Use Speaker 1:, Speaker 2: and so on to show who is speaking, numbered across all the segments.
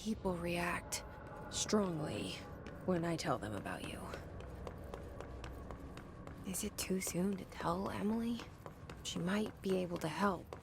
Speaker 1: People react strongly when I tell them about you. Is it too soon to tell Emily? She might be able to help.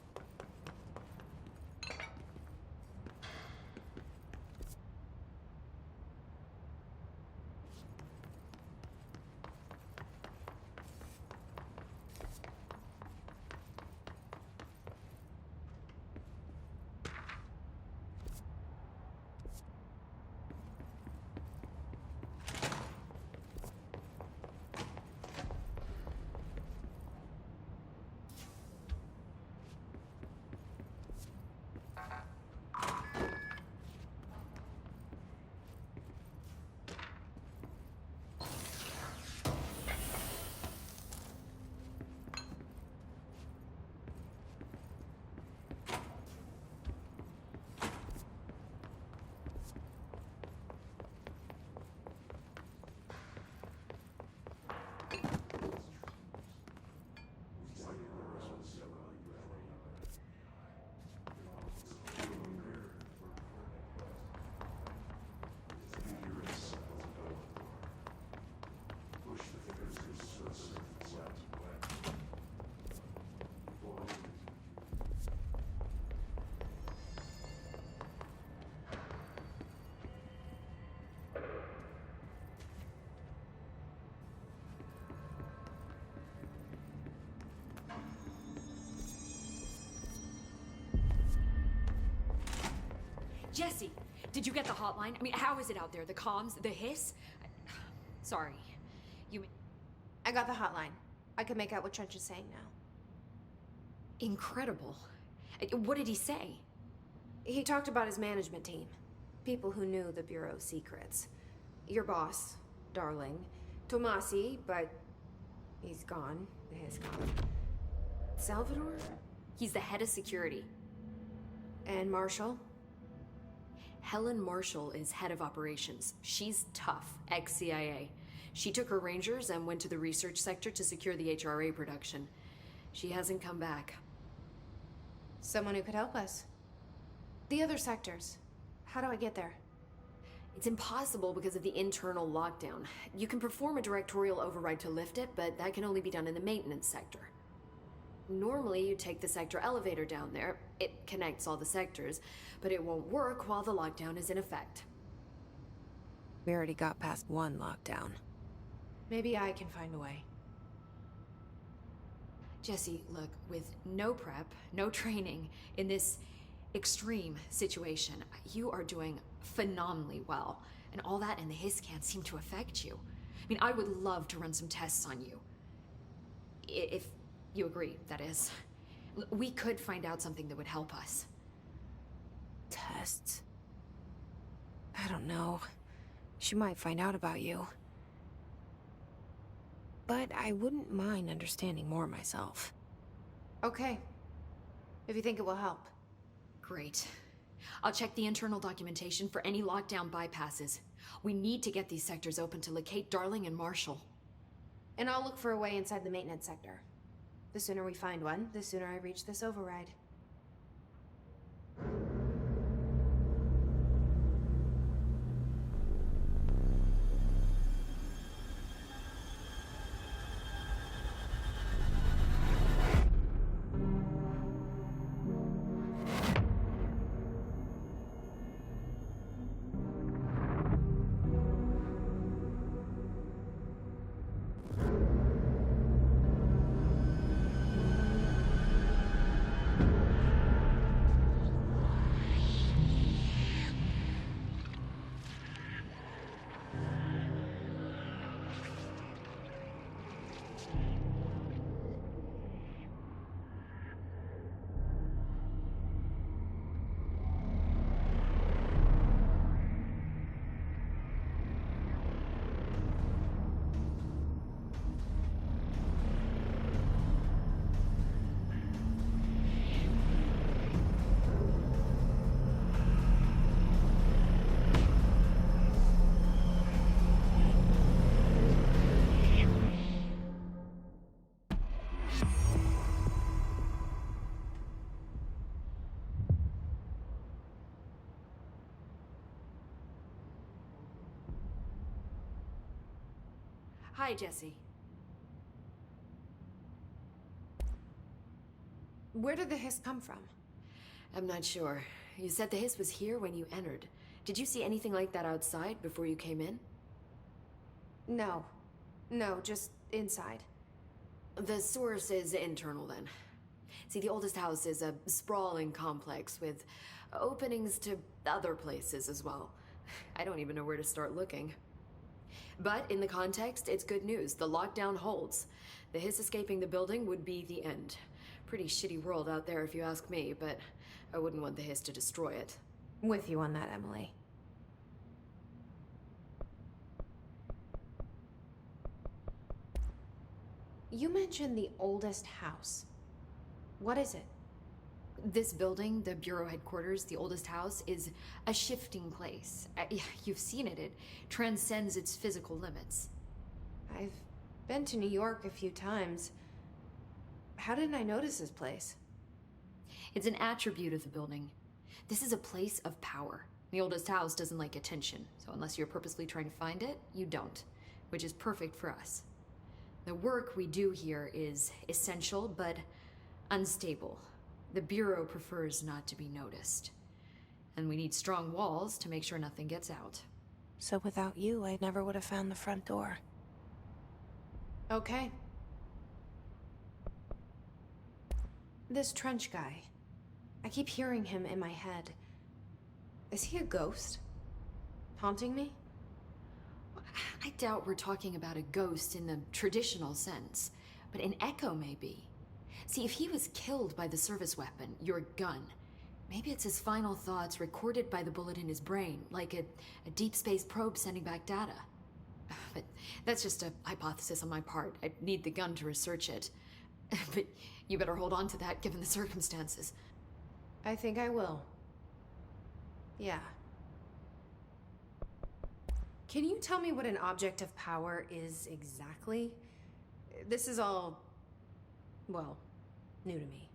Speaker 2: Jesse, did you get the hotline? I mean, how is it out there? The comms? The hiss? Sorry.
Speaker 3: I got the hotline. I can make out what Trench is saying now.
Speaker 2: Incredible. What did he say?
Speaker 3: He talked about his management team. People who knew the Bureau's secrets. Your boss, Darling. Tomasi, but he's gone. The hiss gone. Salvador?
Speaker 2: He's the head of security.
Speaker 3: And Marshall?
Speaker 2: Helen Marshall is head of operations. She's tough, ex-CIA. She took her Rangers and went to the research sector to secure the HRA production. She hasn't come back.
Speaker 3: Someone who could help us. The other sectors. How do I get there?
Speaker 2: It's impossible because of the internal lockdown. You can perform a directorial override to lift it, but that can only be done in the maintenance sector. Normally, you take the sector elevator down there. It connects all the sectors, but it won't work while the lockdown is in effect.
Speaker 1: We already got past one lockdown.
Speaker 3: Maybe I can find a way.
Speaker 2: Jesse, look, with no prep, no training, in this extreme situation, you are doing phenomenally well. And all that and the hiss can't seem to affect you. I mean, I would love to run some tests on you. If you agree, that is. We could find out something that would help us.
Speaker 1: Tests? I don't know. She might find out about you. But I wouldn't mind understanding more myself.
Speaker 3: Okay. If you think it will help.
Speaker 2: Great. I'll check the internal documentation for any lockdown bypasses. We need to get these sectors open to locate Darling and Marshall.
Speaker 3: And I'll look for a way inside the maintenance sector. The sooner we find one, the sooner I reach this override.
Speaker 2: Hi, Jesse.
Speaker 3: Where did the hiss come from?
Speaker 2: I'm not sure. You said the hiss was here when you entered. Did you see anything like that outside before you came in?
Speaker 3: No. No, just inside.
Speaker 2: The source is internal, then. See, the oldest house is a sprawling complex with openings to other places as well. I don't even know where to start looking. But in the context, it's good news. The lockdown holds. The hiss escaping the building would be the end. Pretty shitty world out there if you ask me, but I wouldn't want the hiss to destroy it.
Speaker 3: With you on that, Emily. You mentioned the oldest house. What is it?
Speaker 2: This building, the Bureau headquarters, the oldest house, is a shifting place. You've seen it. It transcends its physical limits.
Speaker 3: I've been to New York a few times. How didn't I notice this place?
Speaker 2: It's an attribute of the building. This is a place of power. The oldest house doesn't like attention, so unless you're purposely trying to find it, you don't, which is perfect for us. The work we do here is essential, but unstable. The Bureau prefers not to be noticed. And we need strong walls to make sure nothing gets out.
Speaker 1: So without you, I never would have found the front door.
Speaker 3: Okay. This Trench guy. I keep hearing him in my head. Is he a ghost? Haunting me?
Speaker 2: I doubt we're talking about a ghost in the traditional sense, but an echo maybe. See, if he was killed by the service weapon, your gun, maybe it's his final thoughts recorded by the bullet in his brain, like a deep space probe sending back data. But that's just a hypothesis on my part. I need the gun to research it. But you better hold on to that given the circumstances.
Speaker 3: I think I will. Yeah. Can you tell me what an object of power is exactly? This is all, well, new to me.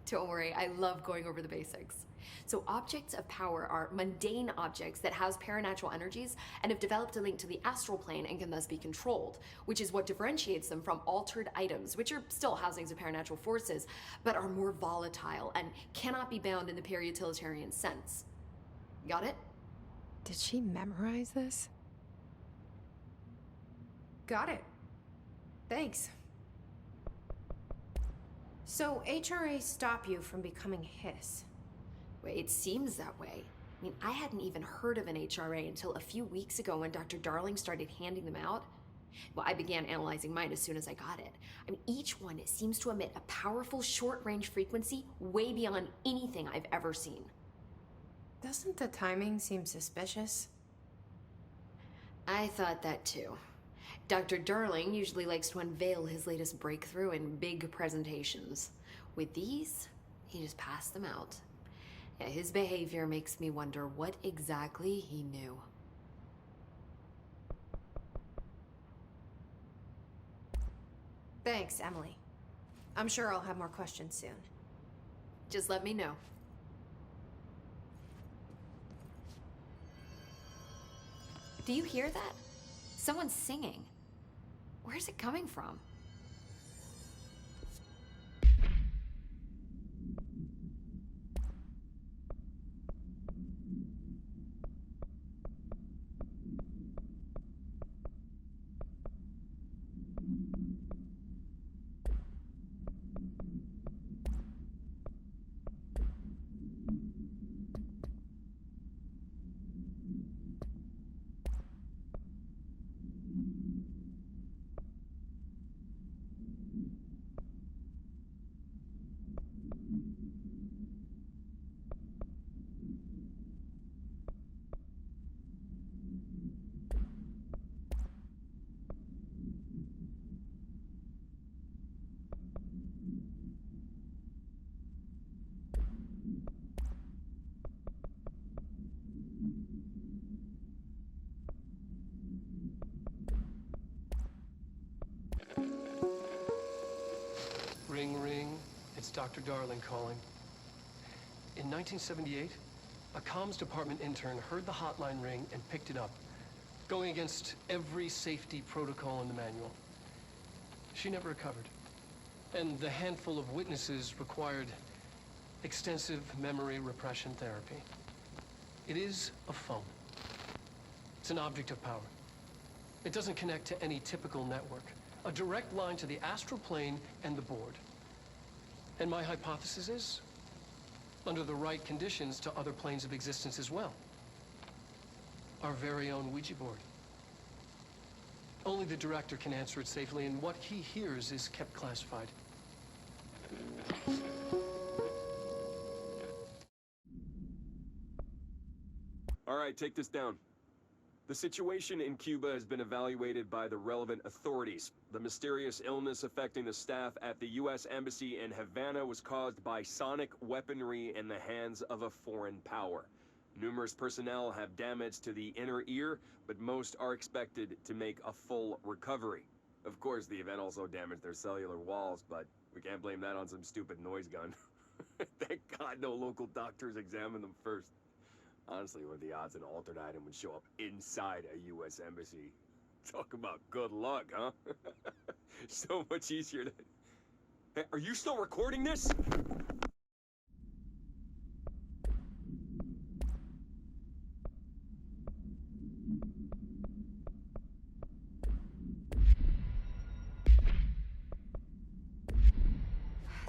Speaker 2: Don't worry, I love going over the basics. So objects of power are mundane objects that house paranatural energies and have developed a link to the astral plane and can thus be controlled, which is what differentiates them from altered items, which are still housings of paranatural forces, but are more volatile and cannot be bound in the peri-utilitarian sense. Got it?
Speaker 1: Did she memorize this?
Speaker 3: Got it. Thanks. So HRA stop you from becoming Hiss?
Speaker 2: It seems that way. I mean, I hadn't even heard of an HRA until a few weeks ago when Dr. Darling started handing them out. Well, I began analyzing mine as soon as I got it. I mean, each one seems to emit a powerful short-range frequency way beyond anything I've ever seen.
Speaker 3: Doesn't the timing seem suspicious?
Speaker 2: I thought that too. Dr. Darling usually likes to unveil his latest breakthrough in big presentations. With these, he just passed them out. Yeah, his behavior makes me wonder what exactly he knew.
Speaker 3: Thanks, Emily. I'm sure I'll have more questions soon.
Speaker 2: Just let me know. Do you hear that? Someone's singing. Where's it coming from?
Speaker 4: Ring, ring. It's Dr. Darling calling. In 1978, a comms department intern heard the hotline ring and picked it up. going against every safety protocol in the manual. She never recovered. And the handful of witnesses required extensive memory repression therapy. It is a phone. It's an object of power. It doesn't connect to any typical network. A direct line to the astral plane and the board. And my hypothesis is, under the right conditions, to other planes of existence as well. Our very own Ouija board. Only the director can answer it safely, and what he hears is kept classified.
Speaker 5: All right, take this down. The situation in Cuba has been evaluated by the relevant authorities. The mysterious illness affecting the staff at the U.S. Embassy in Havana was caused by sonic weaponry in the hands of a foreign power. Numerous personnel have damage to the inner ear, but most are expected to make a full recovery. Of course, the event also damaged their cellular walls, but we can't blame that on some stupid noise gun. Thank God no local doctors examined them first. Honestly, what are the odds an altered item would show up inside a U.S. embassy? Talk about good luck, huh? So much easier to... Hey, are you still recording this?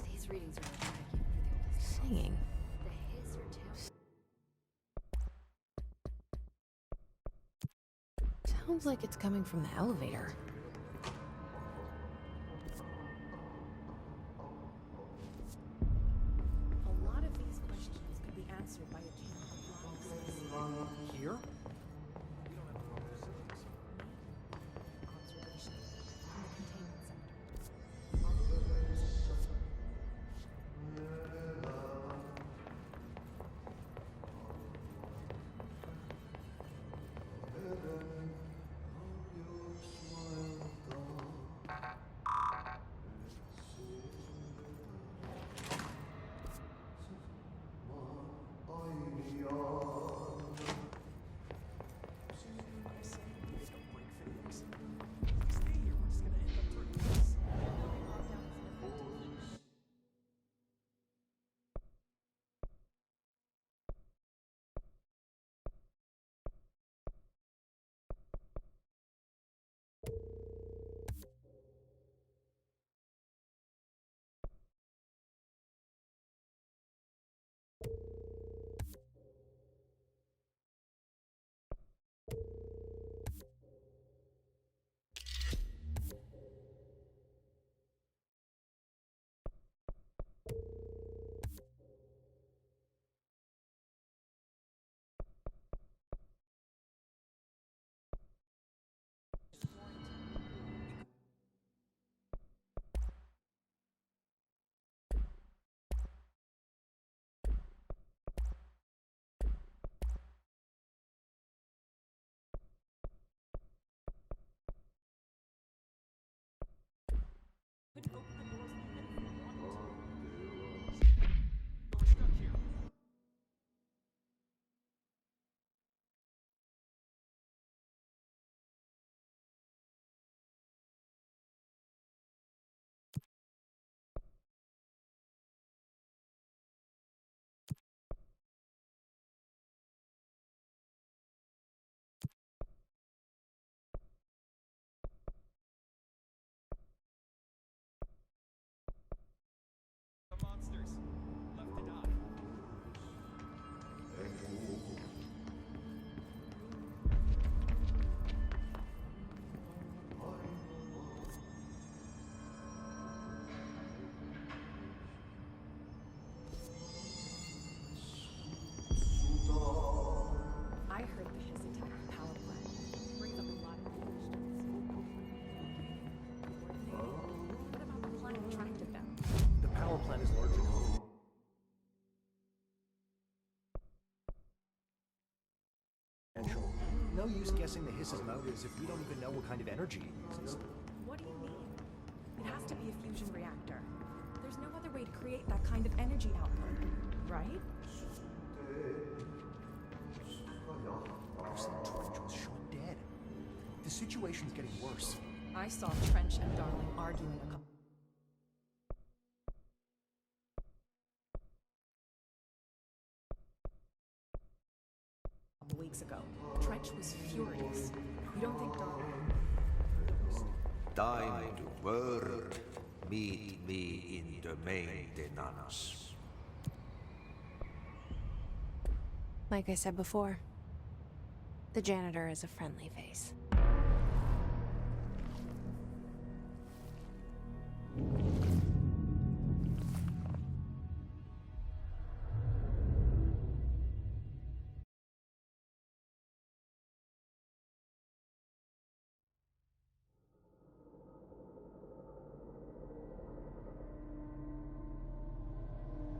Speaker 2: These readings are erratic even for the oldest.
Speaker 1: Singing.
Speaker 2: The hiss or too.
Speaker 1: Sounds like it's coming from the elevator.
Speaker 6: A lot of these questions could be answered by a team of hypotheses.
Speaker 7: Here?
Speaker 6: Observation in the containment sector. Could open the doors even if we wanted to.
Speaker 7: We're stuck here. The monsters left to die.
Speaker 6: I heard the hiss attack the power plant. Brings up a lot of questions. What about the plant attracted them?
Speaker 7: The power plant is large enough. Potential. No use guessing the hiss's motives if we don't even know what kind of energy it uses.
Speaker 6: What do you mean? It has to be a fusion reactor. There's no other way to create that kind of energy output, right?
Speaker 7: Person Torch was shot dead. situation's getting worse.
Speaker 6: I saw Trench and Darling arguing a couple weeks ago. Trench was furious. You don't think Darling...
Speaker 8: Time to work. Meet me in the maintenance.
Speaker 1: Like I said before, the janitor is a friendly face.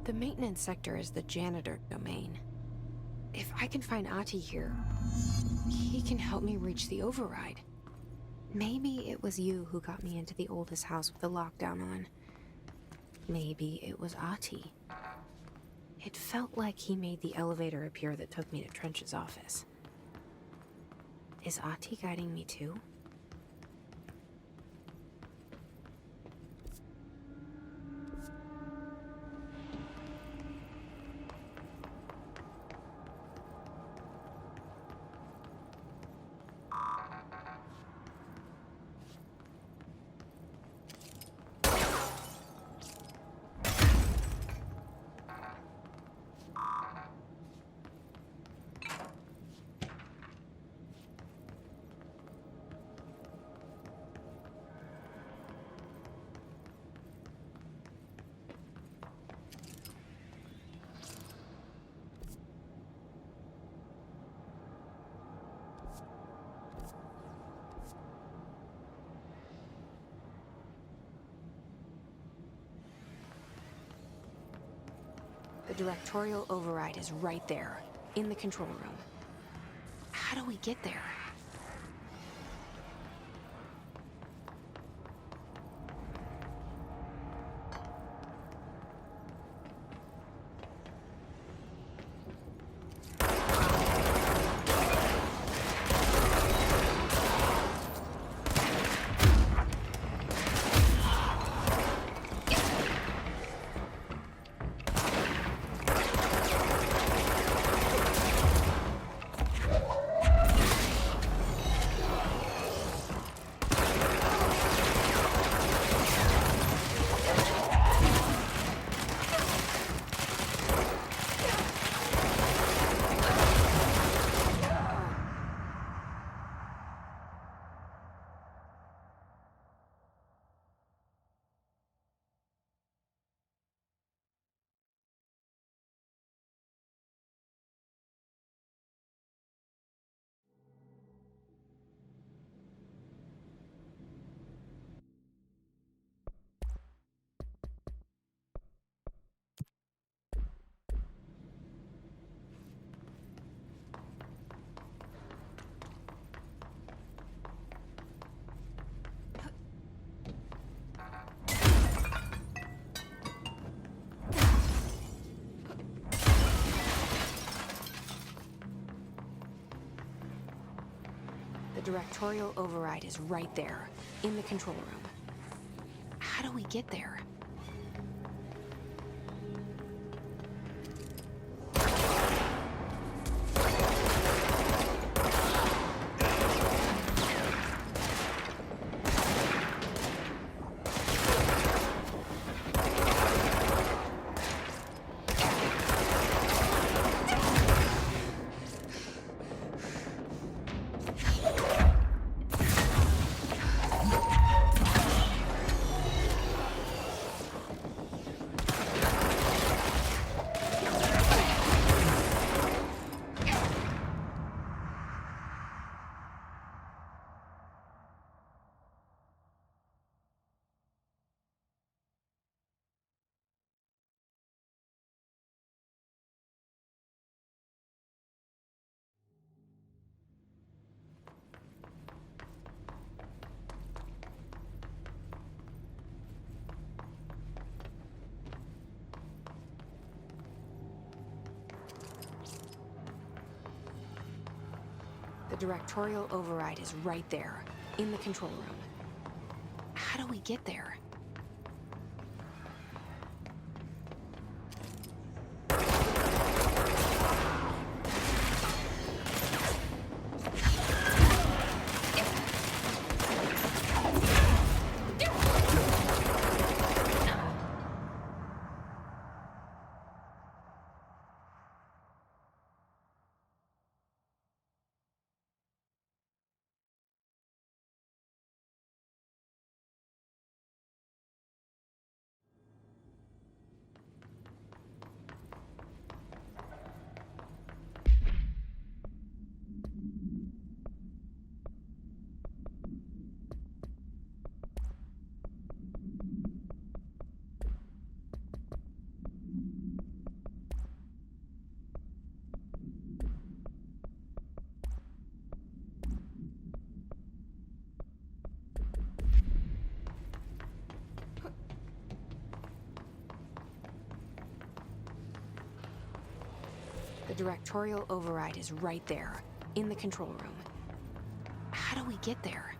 Speaker 1: The maintenance sector is the janitor domain. If I can find Ahti here, he can help me reach the override. Maybe it was you who got me into the oldest house with the lockdown on. Maybe it was Ahti. It felt like he made the elevator appear that took me to Trench's office. Is Ahti guiding me too? The directorial override is right there, in the control room. How do we get there? The directorial override is right there, in the control room. How do we get there? The directorial override is right there, in the control room. How do we get there? The directorial override is right there, in the control room. How do we get there?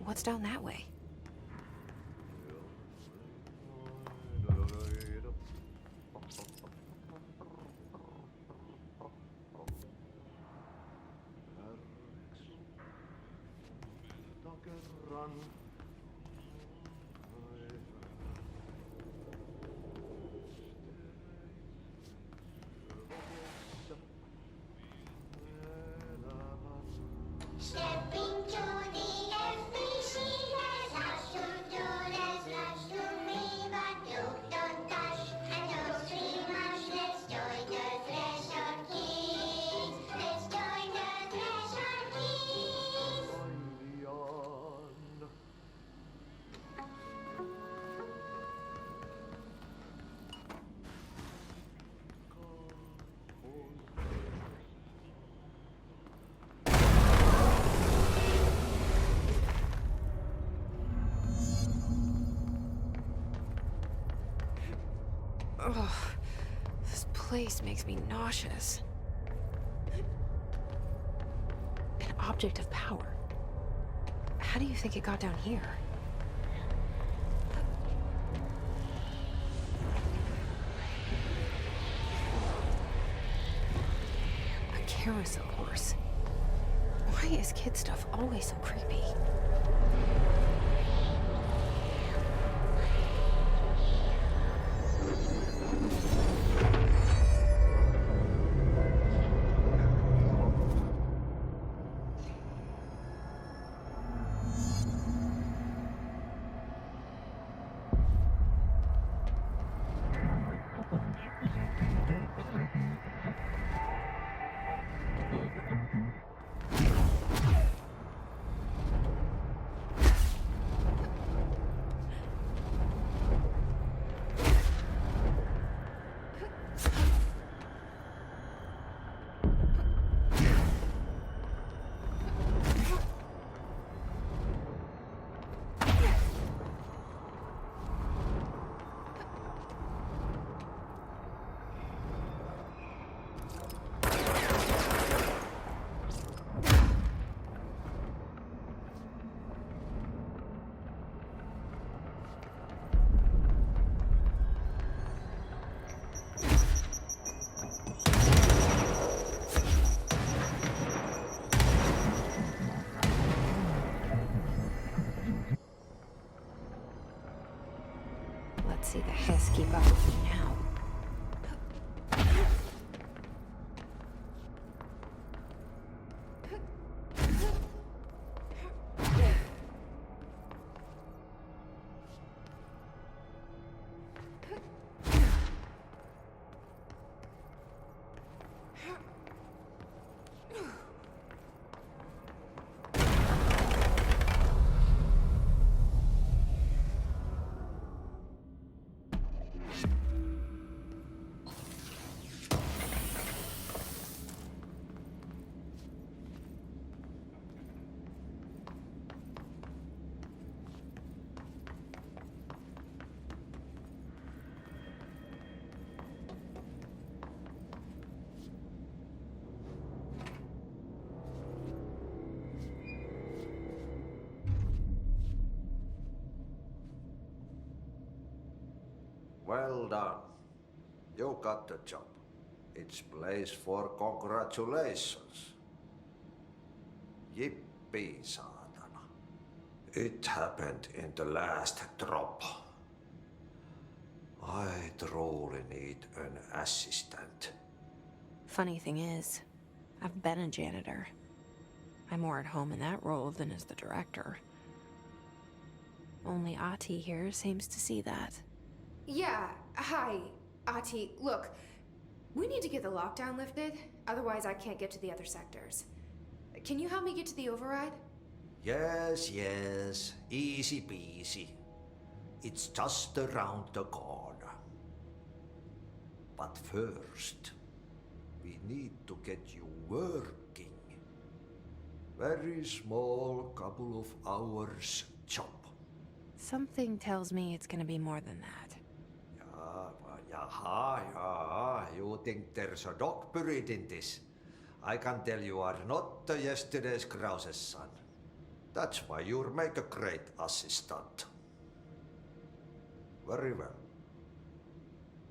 Speaker 1: What's down that way?
Speaker 9: Stepping to the FBC, there's lots to do, there's lots to read, but don't touch and don't scream much. Let's join the threshold kids.
Speaker 1: Ugh, this place makes me nauseous. An object of power. How do you think it got down here? A carousel horse. Why is kid stuff always so creepy? Let's see the hiss keep up with me now.
Speaker 8: Well done. You got the job. It's place for congratulations. Yippee, saatana. It happened in the last drop. I truly need an assistant.
Speaker 1: Funny thing is, I've been a janitor. I'm more at home in that role than as the director. Only Ahti here seems to see that.
Speaker 3: Yeah, hi, Ahti. Look, we need to get the lockdown lifted, otherwise I can't get to the other sectors. Can you help me get to the override?
Speaker 8: Yes, yes. Easy peasy. It's just around the corner. But first, we need to get you working. Very small, couple of hours job.
Speaker 1: Something tells me it's gonna be more than that.
Speaker 8: Yeah. You think there's a dog buried in this? I can tell you are not yesterday's Krause's son. That's why you'll make a great assistant. Very well.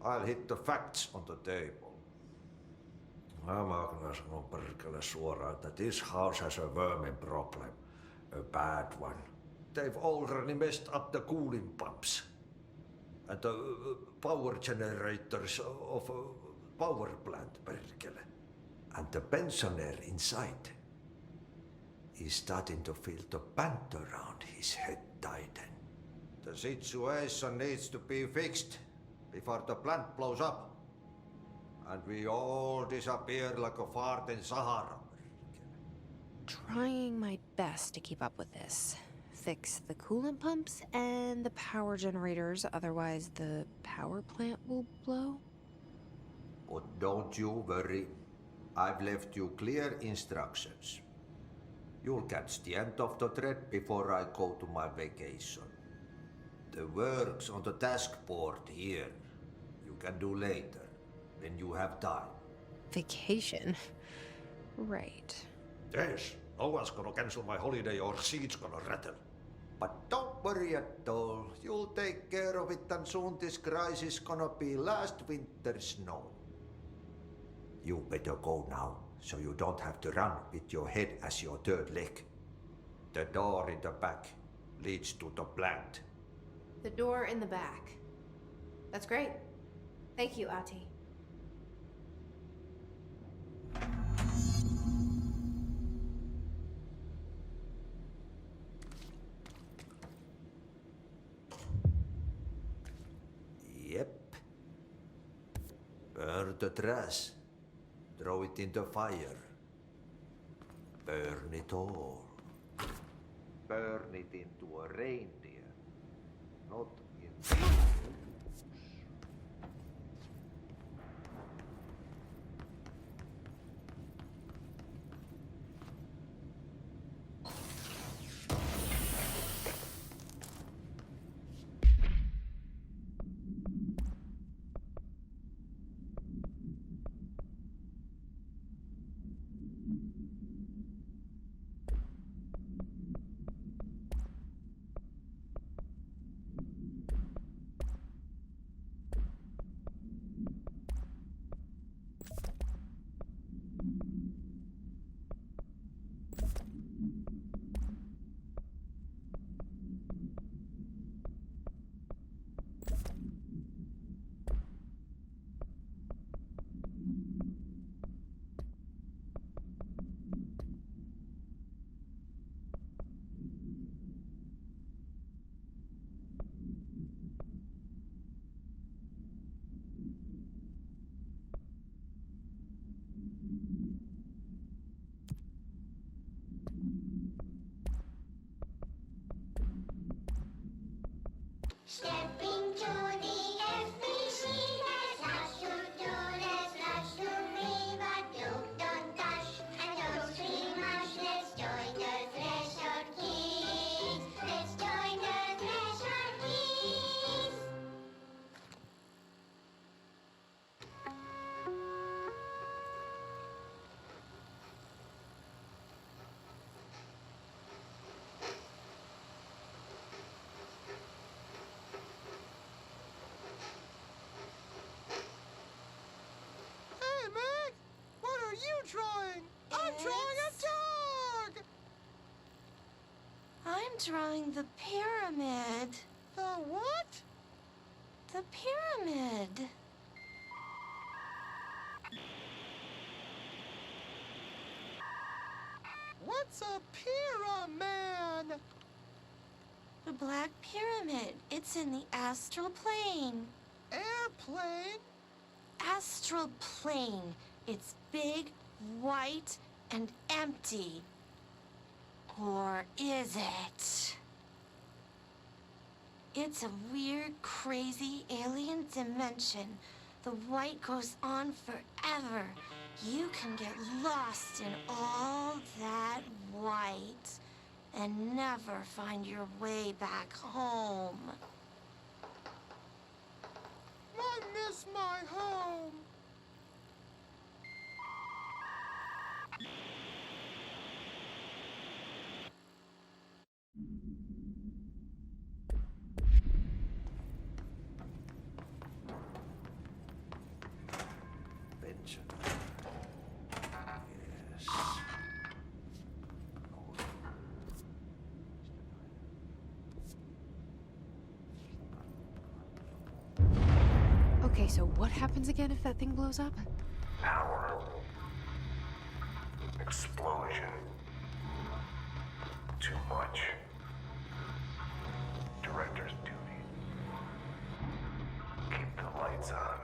Speaker 8: I'll hit the facts on the table. Mä kyllä sanon perkele suoraan, että this house has a vermin problem. A bad one. They've already messed up the cooling pumps. And the power generators of a power plant, perkele. And the pensioner inside is starting to feel the band around his head tighten. The situation needs to be fixed before the plant blows up. And we all disappear like a fart in Sahara.
Speaker 1: Trying my best to keep up with this. Fix the coolant pumps and the power generators, otherwise the power plant will blow.
Speaker 8: But don't you worry. I've left you clear instructions. You'll catch the end of the thread before I go to my vacation. The work's on the task board here. You can do later, when you have time.
Speaker 1: Vacation? Right.
Speaker 8: Yes, no one's gonna cancel my holiday or seat's gonna rattle. But don't worry at all. You'll take care of it and soon this crisis gonna be last winter's snow. You better go now, so you don't have to run with your head as your third leg. The door in the back leads to the plant.
Speaker 3: The door in the back. That's great. Thank you, Ati.
Speaker 8: Yep. Burn the trash. Throw it in the fire. Burn it all. Burn it into a reindeer, not into a moose.
Speaker 9: Step into the FBC, there's lots to do, there's lots to read, but you don't touch and don't scream much. Let's join the Threshold Kids. Let's join the Threshold Kids.
Speaker 10: Hey, Meg! What are you drawing? I'm drawing a dog!
Speaker 11: I'm drawing the pyramid.
Speaker 10: The what?
Speaker 11: The pyramid.
Speaker 10: What's a pyramid?
Speaker 11: The Black Pyramid. It's in the astral plane.
Speaker 10: Airplane?
Speaker 11: Astral plane. It's big, white, and empty. Or is it? It's a weird, crazy alien dimension. The white goes on forever. You can get lost in all that white and never find your way back home.
Speaker 10: I miss my home.
Speaker 8: Benjamin. Yes.
Speaker 1: Okay, so what happens again if that thing blows up?
Speaker 12: Power. Explosion. Too much. Director's duty. Keep the lights on.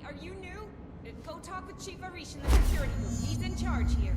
Speaker 6: are you new? Go talk with Chief Arish in the security booth. He's in charge here.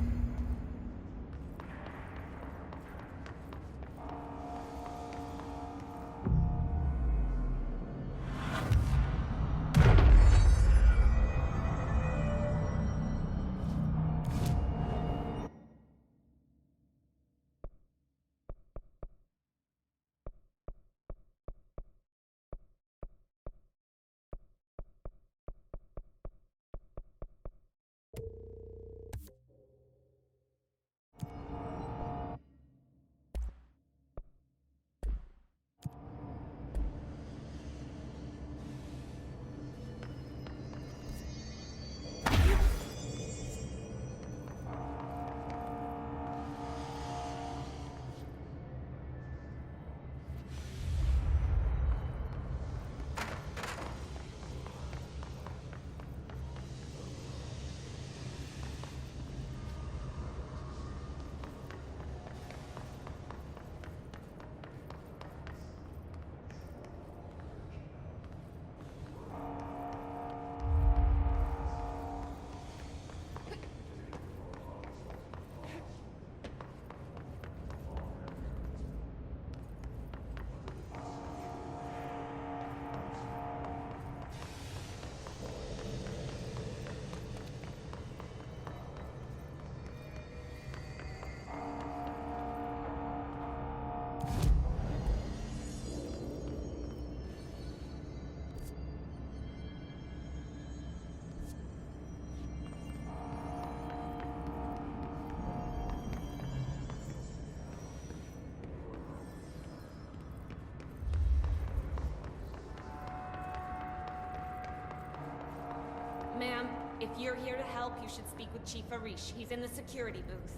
Speaker 6: Ma'am, if you're here to help, you should speak with Chief Arish. He's in the security booth.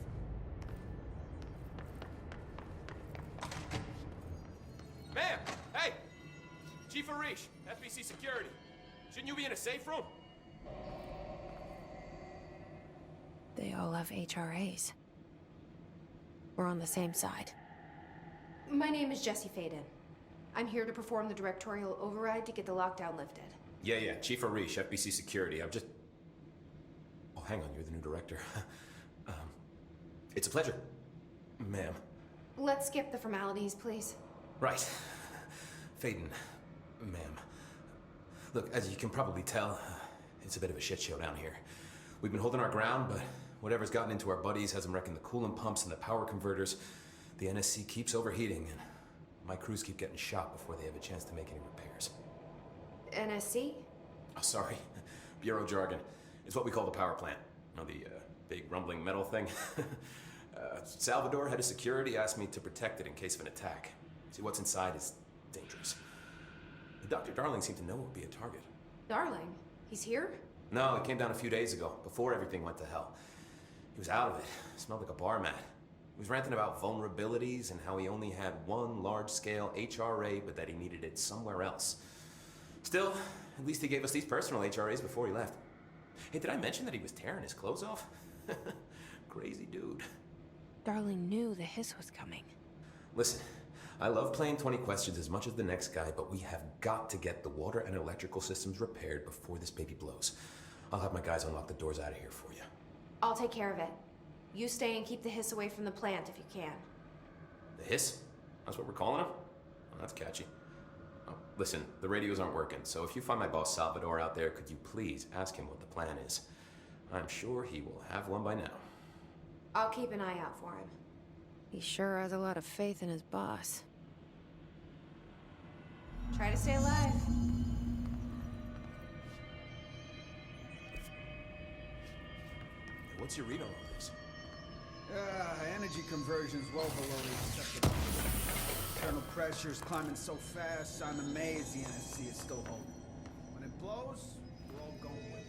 Speaker 13: Ma'am! Hey! Chief Arish, FBC Security. Shouldn't you be in a safe room?
Speaker 1: They all have HRAs. We're on the same side.
Speaker 3: My name is Jesse Faden. I'm here to perform the directorial override to get the lockdown lifted.
Speaker 13: Yeah, Chief Arish, FBC Security. I'm just... Oh, hang on, you're the new director. It's a pleasure, ma'am.
Speaker 3: Let's skip the formalities, please.
Speaker 13: Right. Faden, ma'am. Look, as you can probably tell, it's a bit of a shit show down here. We've been holding our ground, but whatever's gotten into our buddies has them wrecking the coolant pumps and the power converters. The NSC keeps overheating, and my crews keep getting shot before they have a chance to make any repairs.
Speaker 3: NSC?
Speaker 13: Oh, sorry. Bureau jargon. It's what we call the power plant. You know, the big rumbling metal thing? Salvador, head of security, asked me to protect it in case of an attack. See, what's inside is dangerous. Dr. Darling seemed to know it would be a target.
Speaker 3: Darling? He's here?
Speaker 13: No, he came down a few days ago, before everything went to hell. He was out of it. Smelled like a bar mat. He was ranting about vulnerabilities and how he only had one large-scale HRA, but that he needed it somewhere else. Still, at least he gave us these personal HRAs before he left. Hey, did I mention that he was tearing his clothes off? Crazy dude.
Speaker 1: Darling knew the hiss was coming.
Speaker 13: Listen, I love playing 20 questions as much as the next guy, but we have got to get the water and electrical systems repaired before this baby blows. I'll have my guys unlock the doors out of here for you.
Speaker 3: I'll take care of it. You stay and keep the hiss away from the plant if you can.
Speaker 13: The hiss? That's what we're calling him? Oh, that's catchy. Oh, listen, the radios aren't working, so if you find my boss Salvador out there, could you please ask him what the plan is? I'm sure he will have one by now.
Speaker 3: I'll keep an eye out for him.
Speaker 1: He sure has a lot of faith in his boss.
Speaker 3: Try to stay alive.
Speaker 13: What's your read on all this?
Speaker 10: Energy conversion's well below the acceptable. Internal pressure's climbing so fast, I'm amazed the NSC is still holding. When it blows, we're all going with it.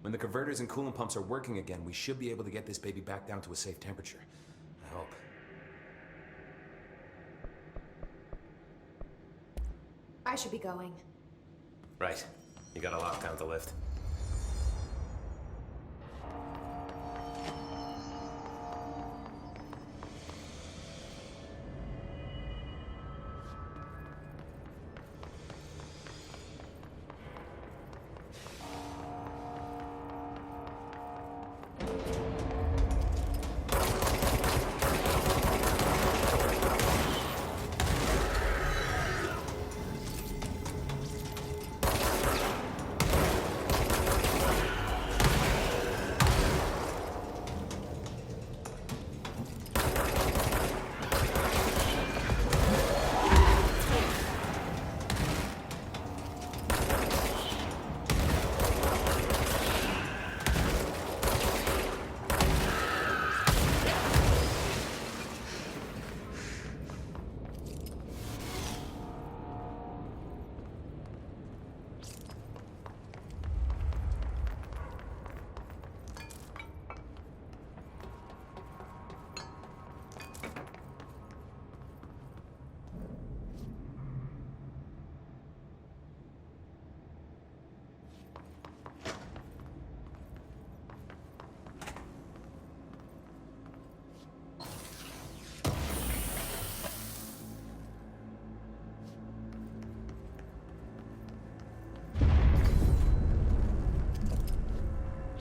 Speaker 13: When the converters and coolant pumps are working again, we should be able to get this baby back down to a safe temperature. I hope.
Speaker 3: I should be going.
Speaker 13: Right. You got a lockdown to lift.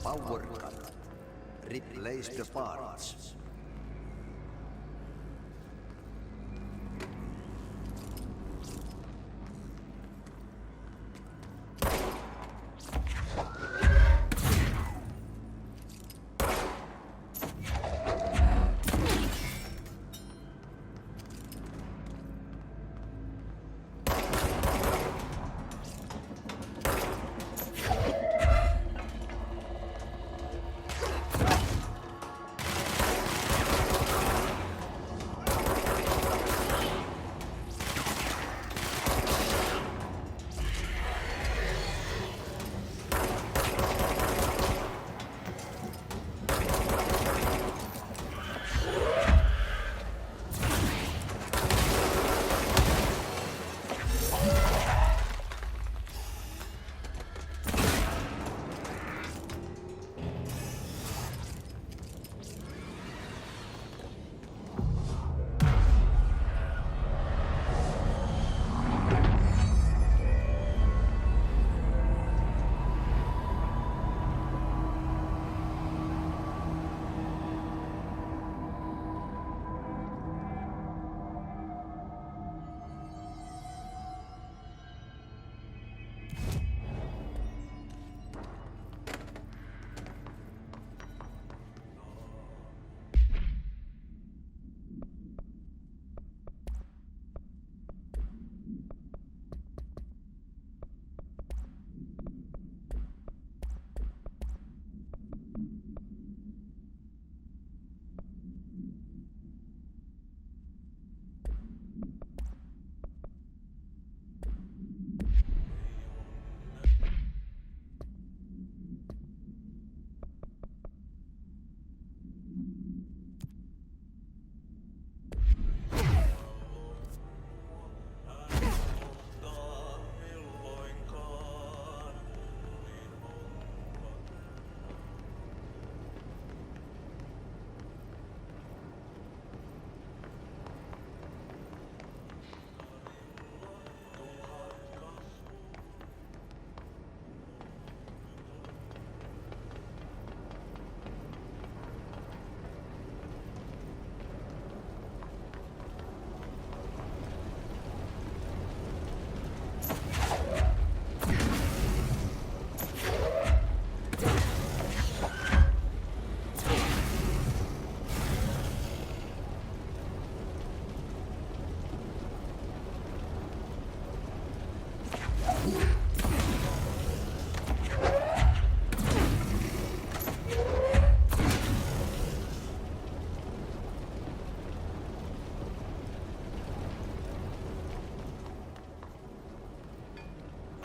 Speaker 8: power cut. Replace the parts.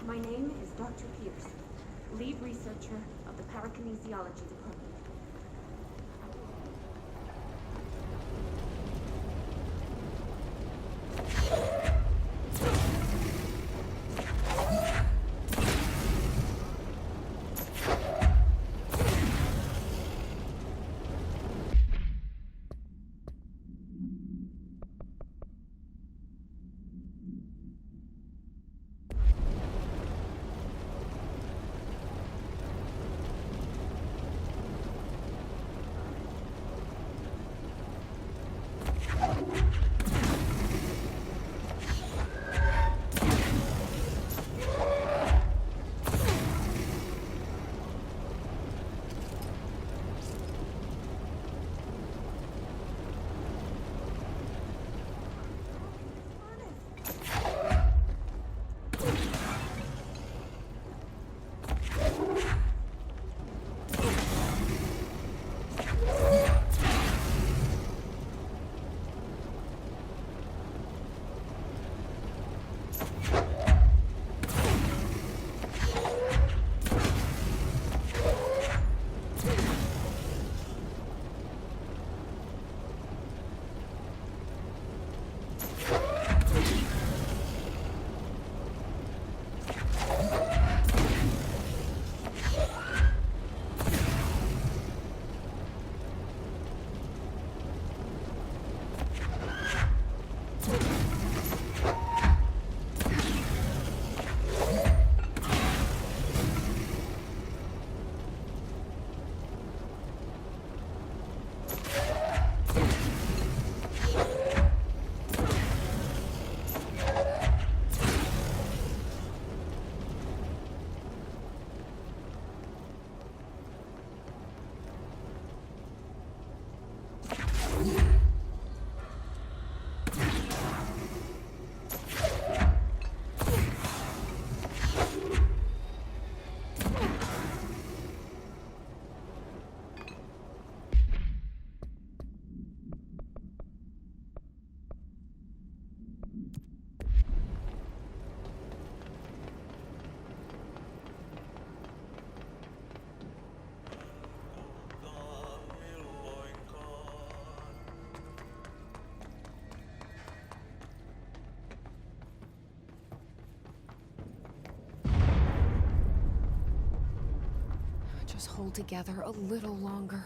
Speaker 14: My name is Dr. Pierce, lead researcher of the Parakinesiology Department.
Speaker 1: just hold together a little longer.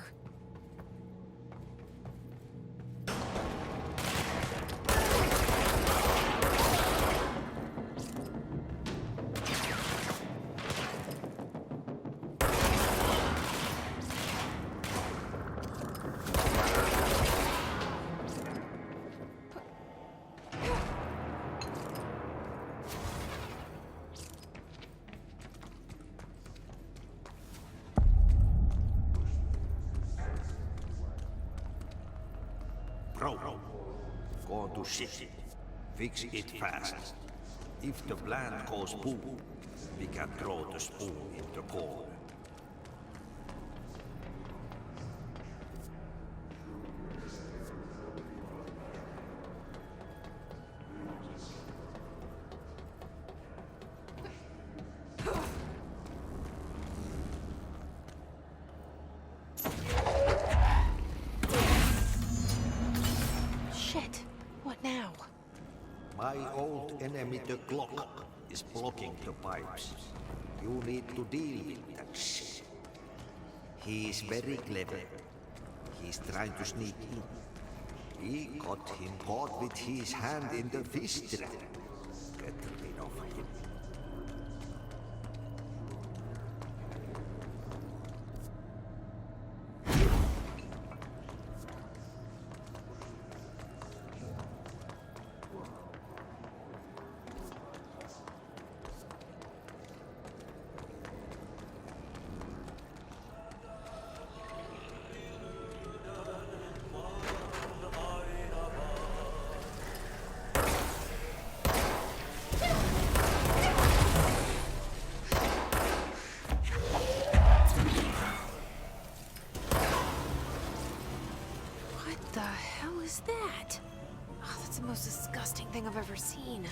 Speaker 8: Bro, go to shit. Fix it fast. If the plant goes boom, we can throw the spoon in the corner.
Speaker 1: Shit, what now?
Speaker 8: My old enemy, the clock, is blocking the pipes. You need to deal with that shit. He is very clever. He's trying to sneak in. We got him caught with his hand in the fish trap. Get rid of him.
Speaker 1: What the hell is that? Oh, that's the most disgusting thing I've ever seen.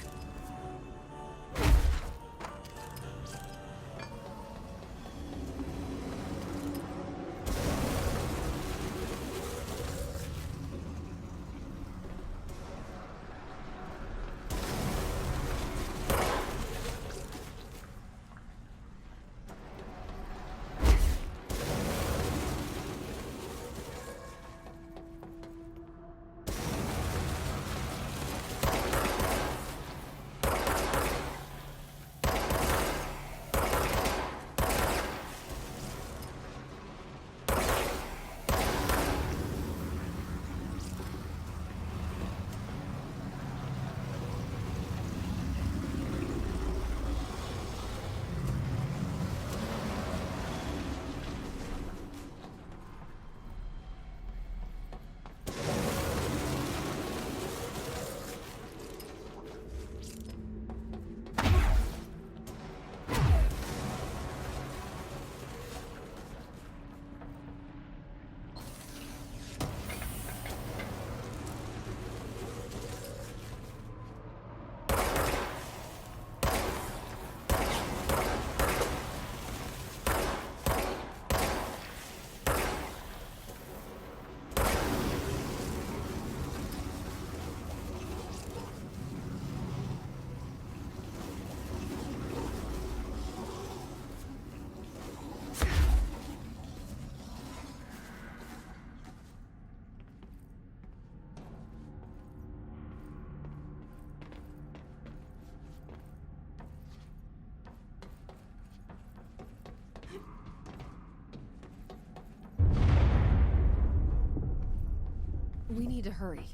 Speaker 1: We need to hurry.